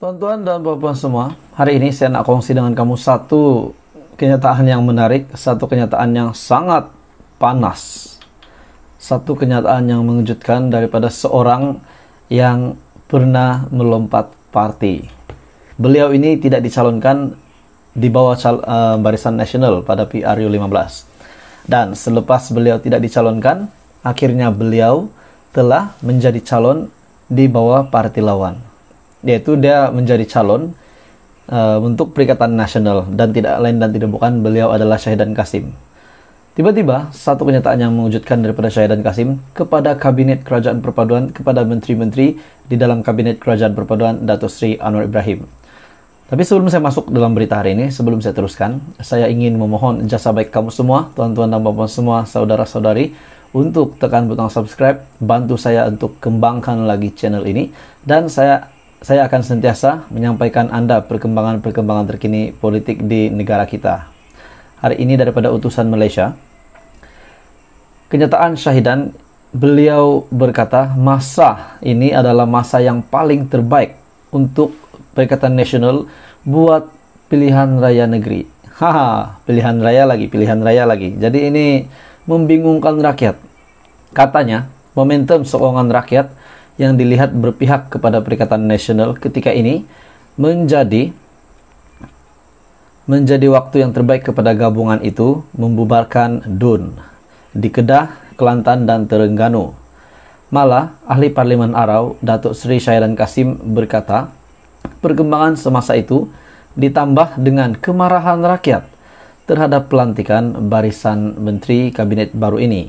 Tuan-tuan dan puan-puan semua, hari ini saya nak kongsi dengan kamu satu kenyataan yang menarik, satu kenyataan yang sangat panas, satu kenyataan yang mengejutkan daripada seorang yang pernah melompat parti. Beliau ini tidak dicalonkan di bawah barisan nasional pada PRU 15. Dan selepas beliau tidak dicalonkan, akhirnya beliau telah menjadi calon di bawah parti lawan. Yaitu dia menjadi calon untuk Perikatan Nasional, dan tidak lain dan tidak bukan beliau adalah Syahidan Kasim. Tiba-tiba satu kenyataan yang mengejutkan daripada Syahidan Kasim kepada Kabinet Kerajaan Perpaduan, kepada menteri-menteri di dalam Kabinet Kerajaan Perpaduan Datuk Seri Anwar Ibrahim. Tapi sebelum saya masuk dalam berita hari ini, sebelum saya teruskan, saya ingin memohon jasa baik kamu semua, tuan-tuan dan puan-puan semua, saudara-saudari, untuk tekan butang subscribe, bantu saya untuk kembangkan lagi channel ini, dan saya akan sentiasa menyampaikan Anda perkembangan-perkembangan terkini politik di negara kita. Hari ini daripada utusan Malaysia, kenyataan Syahidan, beliau berkata masa ini adalah masa yang paling terbaik untuk Perikatan Nasional buat pilihan raya negeri. Pilihan raya lagi. Jadi ini membingungkan rakyat. Katanya, momentum sokongan rakyat yang dilihat berpihak kepada Perikatan Nasional ketika ini menjadi waktu yang terbaik kepada gabungan itu membubarkan DUN di Kedah, Kelantan, dan Terengganu. Malah, ahli Parlimen Arau, Datuk Seri Syahidan Kasim berkata, perkembangan semasa itu ditambah dengan kemarahan rakyat terhadap pelantikan barisan menteri kabinet baru ini.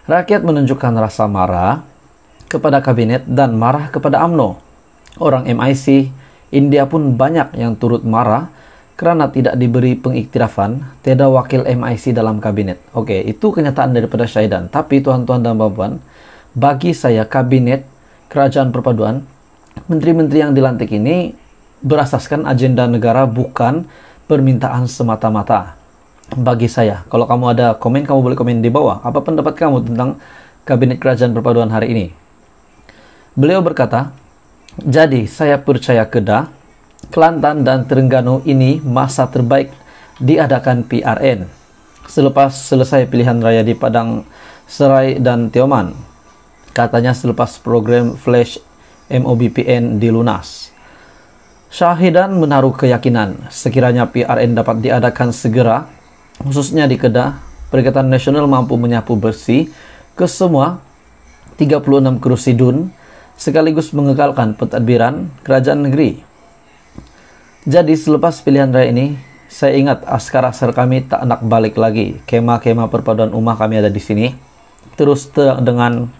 Rakyat menunjukkan rasa marah kepada kabinet dan marah kepada UMNO. Orang MIC, India pun banyak yang turut marah kerana tidak diberi pengiktirafan tiada wakil MIC dalam kabinet. Oke, itu kenyataan daripada Syahidan. Tapi tuan-tuan dan puan-puan, bagi saya kabinet Kerajaan Perpaduan, menteri-menteri yang dilantik ini berasaskan agenda negara, bukan permintaan semata-mata. Bagi saya, kalau kamu ada komen, kamu boleh komen di bawah. Apa pendapat kamu tentang Kabinet Kerajaan Perpaduan hari ini? Beliau berkata, jadi saya percaya Kedah, Kelantan, dan Terengganu ini masa terbaik diadakan PRN selepas selesai pilihan raya di Padang Serai dan Tioman. Katanya selepas program Flash MOBPN dilunas. Syahidan menaruh keyakinan sekiranya PRN dapat diadakan segera, khususnya di Kedah, Perikatan Nasional mampu menyapu bersih ke semua 36 kerusi DUN sekaligus mengekalkan pentadbiran kerajaan negeri. Jadi selepas pilihan raya ini, saya ingat askar-askar kami tak nak balik lagi. Kemah-kemah perpaduan ummah kami ada di sini. Terus dengan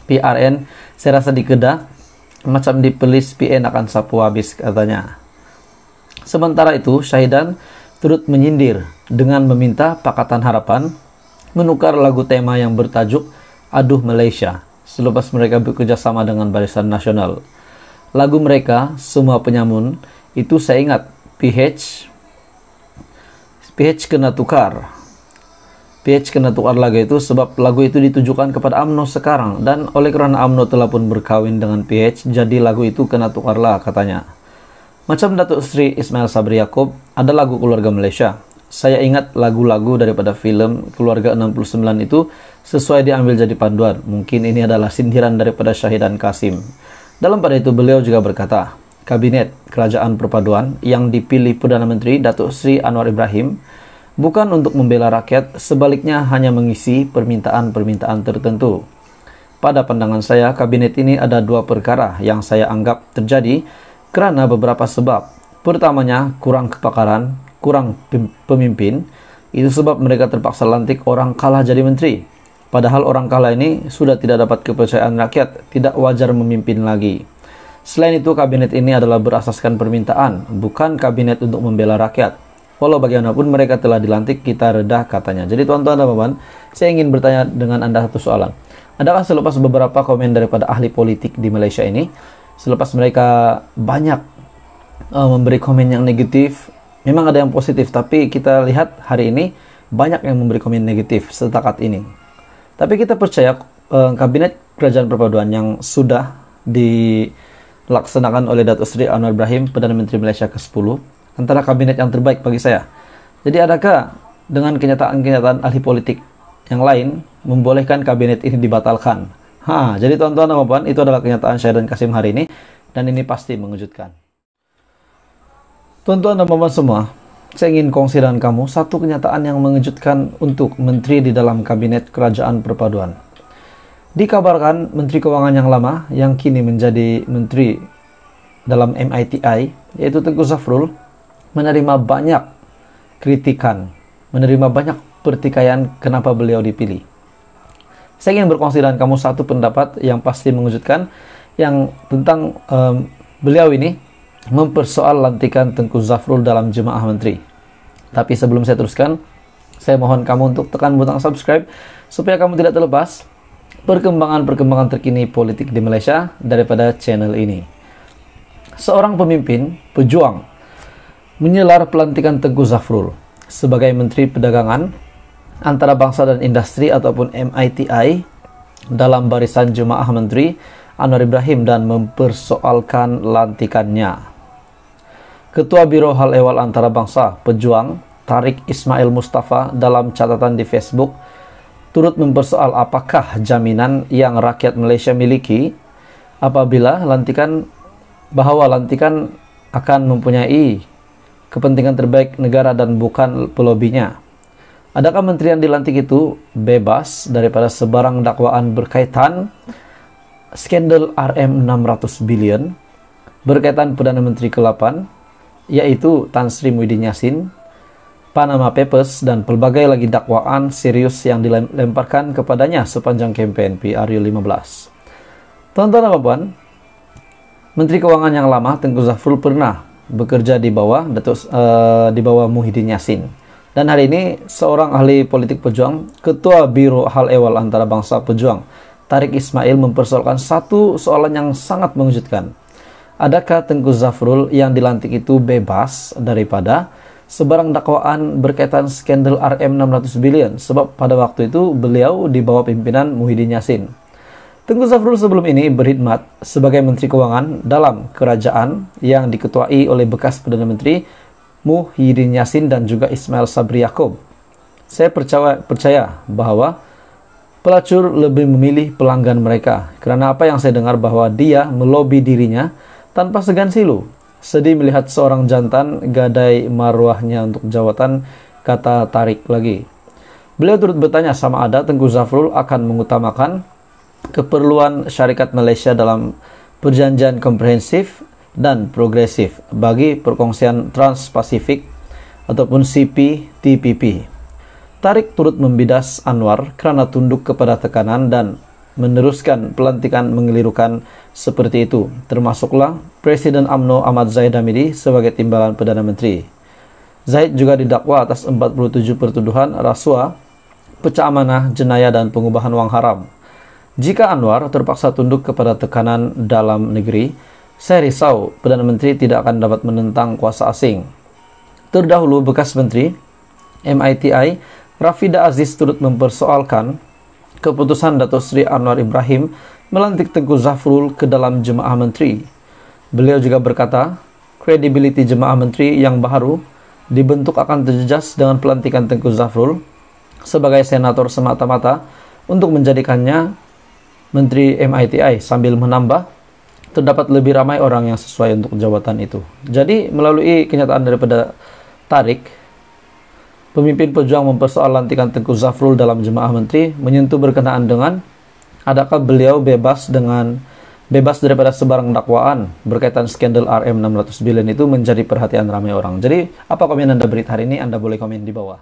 PRN, saya rasa di Kedah macam di Perlis PN akan sapu habis, katanya. Sementara itu, Syahidan turut menyindir dengan meminta Pakatan Harapan menukar lagu tema yang bertajuk Aduh Malaysia selepas mereka bekerjasama dengan Barisan Nasional. Lagu mereka, Semua Penyamun, itu saya ingat PH kena tukar. PH kena tukar lagu itu sebab lagu itu ditujukan kepada UMNO sekarang, dan oleh kerana UMNO telah pun berkahwin dengan PH, jadi lagu itu kena tukarlah, katanya. Macam Datuk Seri Ismail Sabri Yaakob, ada lagu Keluarga Malaysia. Saya ingat lagu-lagu daripada filem Keluarga 69 itu sesuai diambil jadi panduan. Mungkin ini adalah sindiran daripada Syahidan Kasim. Dalam pada itu beliau juga berkata, Kabinet Kerajaan Perpaduan yang dipilih Perdana Menteri Datuk Seri Anwar Ibrahim bukan untuk membela rakyat, sebaliknya hanya mengisi permintaan-permintaan tertentu. Pada pandangan saya, kabinet ini ada dua perkara yang saya anggap terjadi kerana beberapa sebab. Pertamanya, kurang kepakaran, kurang pemimpin. Itu sebab mereka terpaksa lantik orang kalah jadi menteri. Padahal orang kalah ini sudah tidak dapat kepercayaan rakyat, tidak wajar memimpin lagi. Selain itu, kabinet ini adalah berasaskan permintaan, bukan kabinet untuk membela rakyat. Walau bagaimanapun mereka telah dilantik, kita redah, katanya. Jadi tuan-tuan dan puan-puan, saya ingin bertanya dengan Anda satu soalan. Adakah selepas beberapa komen daripada ahli politik di Malaysia ini, selepas mereka banyak memberi komen yang negatif, memang ada yang positif, tapi kita lihat hari ini banyak yang memberi komen negatif setakat ini. Tapi kita percaya Kabinet Kerajaan Perpaduan yang sudah dilaksanakan oleh Datuk Seri Anwar Ibrahim, Perdana Menteri Malaysia ke-10, antara kabinet yang terbaik bagi saya. Jadi adakah dengan kenyataan-kenyataan ahli politik yang lain membolehkan kabinet ini dibatalkan? Jadi tuan-tuan dan puan, itu adalah kenyataan Syahidan Kasim hari ini, dan ini pasti mengejutkan. Tuan-tuan dan puan semua, saya ingin kongsi dengan kamu satu kenyataan yang mengejutkan untuk menteri di dalam kabinet kerajaan perpaduan. Dikabarkan Menteri Keuangan yang lama yang kini menjadi menteri dalam MITI, yaitu Tengku Zafrul, menerima banyak kritikan, menerima banyak pertikaian kenapa beliau dipilih. Saya ingin berkongsi dengan kamu satu pendapat yang pasti mengejutkan, yang tentang beliau ini mempersoal lantikan Tengku Zafrul dalam Jemaah Menteri. Tapi sebelum saya teruskan, saya mohon kamu untuk tekan butang subscribe supaya kamu tidak terlepas perkembangan-perkembangan terkini politik di Malaysia daripada channel ini. Seorang pemimpin, pejuang, menyelar pelantikan Tengku Zafrul sebagai Menteri Perdagangan, Antarabangsa dan Industri ataupun MITI dalam barisan Jemaah Menteri Anwar Ibrahim dan mempersoalkan lantikannya. Ketua Biro Hal Ehwal Antarabangsa, pejuang Tariq Ismail Mustafa dalam catatan di Facebook turut mempersoal apakah jaminan yang rakyat Malaysia miliki apabila lantikan akan mempunyai kepentingan terbaik negara dan bukan pelobinya. Adakah menteri yang dilantik itu bebas daripada sebarang dakwaan berkaitan skandal RM600 bilion berkaitan Perdana Menteri ke-8, yaitu Tan Sri Muhyiddin Yassin, Panama Papers, dan pelbagai lagi dakwaan serius yang dilemparkan kepadanya sepanjang kempen PRU15. Tuan-tuan dan puan, Menteri Keuangan yang lama Tengku Zafrul pernah bekerja di bawah Muhyiddin Yassin. Dan hari ini seorang ahli politik pejuang, Ketua Biro Hal Ehwal Antarabangsa Pejuang Tariq Ismail mempersoalkan satu soalan yang sangat mengejutkan. Adakah Tengku Zafrul yang dilantik itu bebas daripada sebarang dakwaan berkaitan skandal RM600 bilion? Sebab pada waktu itu beliau di bawah pimpinan Muhyiddin Yassin. Tengku Zafrul sebelum ini berkhidmat sebagai Menteri Keuangan dalam kerajaan yang diketuai oleh bekas Perdana Menteri Muhyiddin Yassin dan juga Ismail Sabri Yaakob. Saya percaya bahwa pelacur lebih memilih pelanggan mereka, kerana apa yang saya dengar bahwa dia melobi dirinya tanpa segan silu. Sedih melihat seorang jantan gadai marwahnya untuk jawatan, kata Tariq lagi. Beliau turut bertanya sama ada Tengku Zafrul akan mengutamakan keperluan syarikat Malaysia dalam perjanjian komprehensif dan progresif bagi perkongsian Trans-Pasifik ataupun CPTPP. Tariq turut membidas Anwar kerana tunduk kepada tekanan dan meneruskan pelantikan mengelirukan seperti itu, termasuklah Presiden UMNO Ahmad Zahid Hamidi sebagai timbalan Perdana Menteri. Zahid juga didakwa atas 47 pertuduhan rasuah, pecah amanah, jenayah dan pengubahan wang haram. Jika Anwar terpaksa tunduk kepada tekanan dalam negeri, saya risau Perdana Menteri tidak akan dapat menentang kuasa asing. Terdahulu bekas Menteri MITI Rafida Aziz turut mempersoalkan keputusan Datuk Seri Anwar Ibrahim melantik Tengku Zafrul ke dalam Jemaah Menteri. Beliau juga berkata, kredibiliti Jemaah Menteri yang baru dibentuk akan terjejas dengan pelantikan Tengku Zafrul sebagai senator semata-mata untuk menjadikannya Menteri MITI, sambil menambah terdapat lebih ramai orang yang sesuai untuk jabatan itu. Jadi melalui kenyataan daripada Tariq, pemimpin pejuang mempersoal lantikan Tengku Zafrul dalam Jemaah Menteri menyentuh berkenaan dengan adakah beliau bebas daripada sebarang dakwaan berkaitan skandal RM600 bilion itu menjadi perhatian ramai orang. Jadi apa komen Anda berita hari ini? Anda boleh komen di bawah.